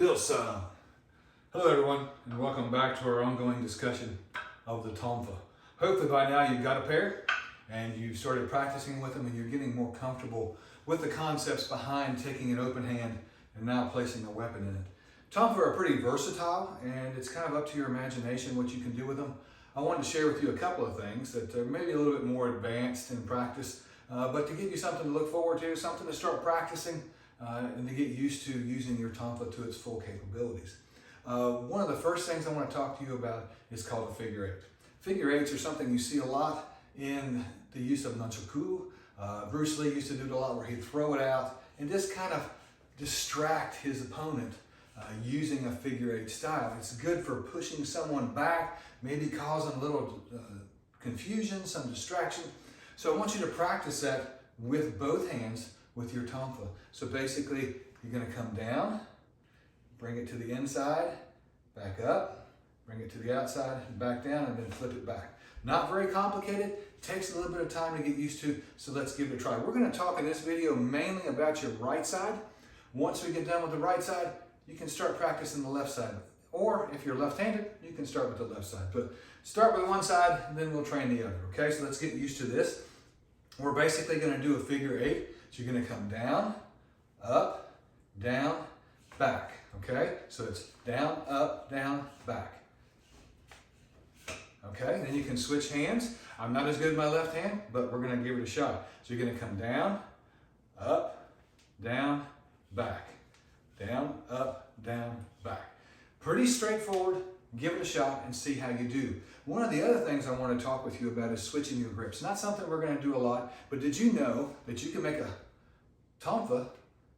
Hillside. Hello everyone, and welcome back to our ongoing discussion of the Tonfa. Hopefully by now you've got a pair and you've started practicing with them and you're getting more comfortable with the concepts behind taking an open hand and now placing a weapon in it. Tonfa are pretty versatile and it's kind of up to your imagination what you can do with them. I wanted to share with you a couple of things that are maybe a little bit more advanced in practice, but to give you something to look forward to, something to start practicing and to get used to using your Tonfa to its full capabilities. One of the first things I want to talk to you about is called a figure eight. Figure eights are something you see a lot in the use of nunchaku. Bruce Lee used to do it a lot where he'd throw it out and just kind of distract his opponent using a figure eight style. It's good for pushing someone back, maybe causing a little confusion, some distraction. So I want you to practice that with both hands with your Tonfa. So basically, you're going to come down, bring it to the inside, back up, bring it to the outside, and back down, and then flip it back. Not very complicated, takes a little bit of time to get used to, so let's give it a try. We're going to talk in this video mainly about your right side. Once we get done with the right side, you can start practicing the left side. Or if you're left-handed, you can start with the left side. But start with one side, and then we'll train the other, okay? So let's get used to this. We're basically going to do a figure eight. So you're going to come down, up, down, back, okay? So it's down, up, down, back. Okay, then you can switch hands. I'm not as good with my left hand, but we're going to give it a shot. So you're going to come down, up, down, back. Down, up, down, back. Pretty straightforward. Give it a shot and see how you do. One of the other things I want to talk with you about is switching your grips. Not something we're going to do a lot, but did you know that you can make a Tonfa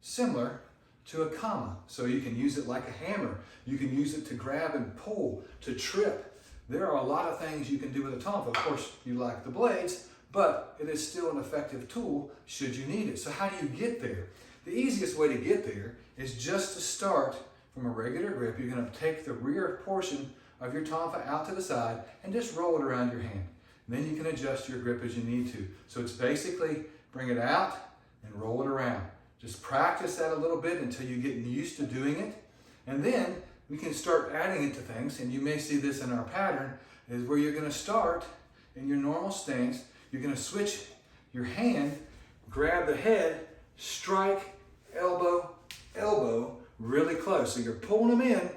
similar to a kama? So you can use it like a hammer. You can use it to grab and pull, to trip. There are a lot of things you can do with a Tonfa. Of course, you like the blades, but it is still an effective tool should you need it. So how do you get there? The easiest way to get there is just to start from a regular grip. You're going to take the rear portion of your Tonfa out to the side and just roll it around your hand. And then you can adjust your grip as you need to. So it's basically bring it out and roll it around. Just practice that a little bit until you get used to doing it. And then we can start adding it to things. And you may see this in our pattern, is where you're going to start in your normal stance. You're going to switch your hand, grab the head, strike, elbow, elbow, really close. So you're pulling them in.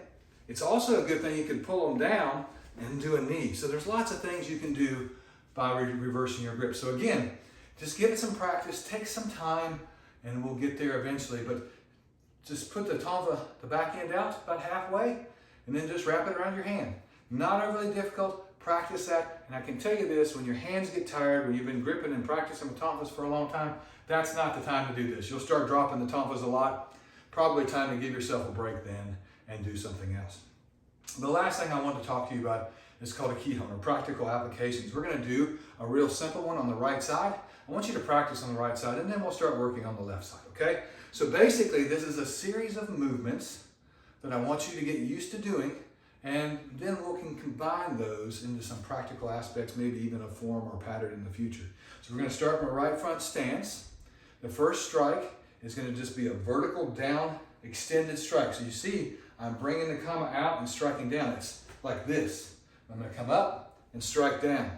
It's also a good thing you can pull them down and do a knee. So there's lots of things you can do by reversing your grip. So again, just give it some practice, take some time, and we'll get there eventually. But just put the Tonfa, the back end out about halfway, and then just wrap it around your hand. Not overly difficult, practice that. And I can tell you this, when your hands get tired, when you've been gripping and practicing with Tonfas for a long time, that's not the time to do this. You'll start dropping the Tonfas a lot. Probably time to give yourself a break then and do something else. The last thing I want to talk to you about is called a kihon, or practical applications. We're going to do a real simple one on the right side. I want you to practice on the right side, and then we'll start working on the left side, okay? So basically, this is a series of movements that I want you to get used to doing, and then we can combine those into some practical aspects, maybe even a form or pattern in the future. So we're going to start from a right front stance. The first strike is going to just be a vertical down extended strike. So you see, I'm bringing the kama out and striking down. It's like this. I'm going to come up and strike down.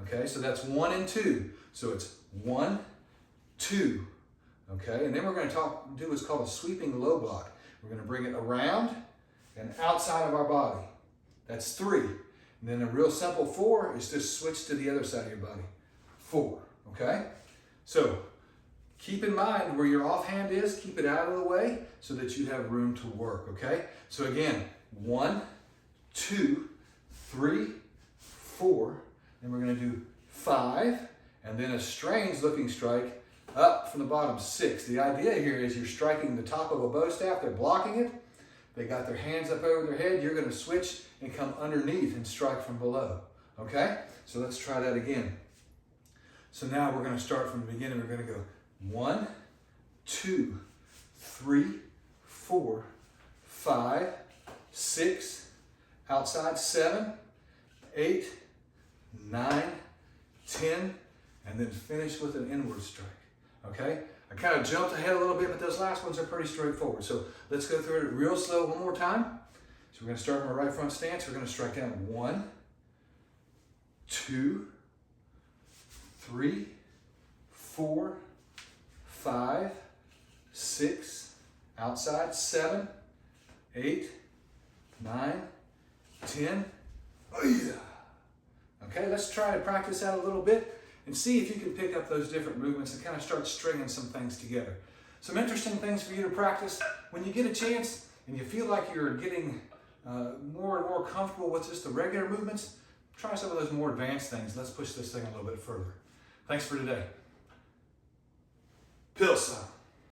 Okay, so that's 1 and 2. So it's 1, 2. Okay, and then we're going to do what's called a sweeping low block. We're going to bring it around and outside of our body. That's 3. And then a real simple 4 is just switch to the other side of your body. 4. Okay, so keep in mind where your offhand is, keep it out of the way so that you have room to work, okay? So again, 1, 2, 3, 4, then we're gonna do 5, and then a strange looking strike up from the bottom, 6. The idea here is you're striking the top of a bow staff, they're blocking it, they got their hands up over their head, you're gonna switch and come underneath and strike from below, okay? So let's try that again. So now we're gonna start from the beginning, we're gonna go 1, 2, 3, 4, 5, 6, outside 7, 8, 9, 10, and then finish with an inward strike. Okay? I kind of jumped ahead a little bit, but those last ones are pretty straightforward. So let's go through it real slow one more time. So we're going to start in our right front stance. We're going to strike down 1, 2, 3, 4, 5, 6, outside, 7, 8, 9, 10. Oh yeah. Okay, let's try to practice that a little bit and see if you can pick up those different movements and kind of start stringing some things together. Some interesting things for you to practice when you get a chance and you feel like you're getting more and more comfortable with just the regular movements. Try some of those more advanced things. Let's push this thing a little bit further. Thanks for today. Pilsa.